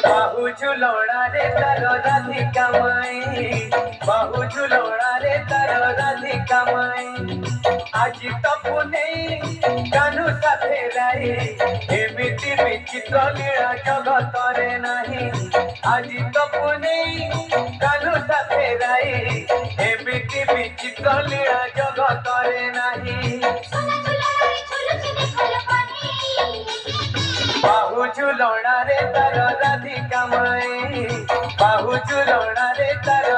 बाहु झुलौड़ा रे तार राधिका माई बाहु झुलौड़ा रे तार राधिका माई आज तपु नहीं कानू साथे राई एमिति विचित्र लीला जगत रे नहीं आज तपु नहीं कानू साथे राई एमिति विचित्र लीला जगत रे नहीं बाहु झुलौड़ा रे तार राधिका माई बाहु झुलौड़ा रे तार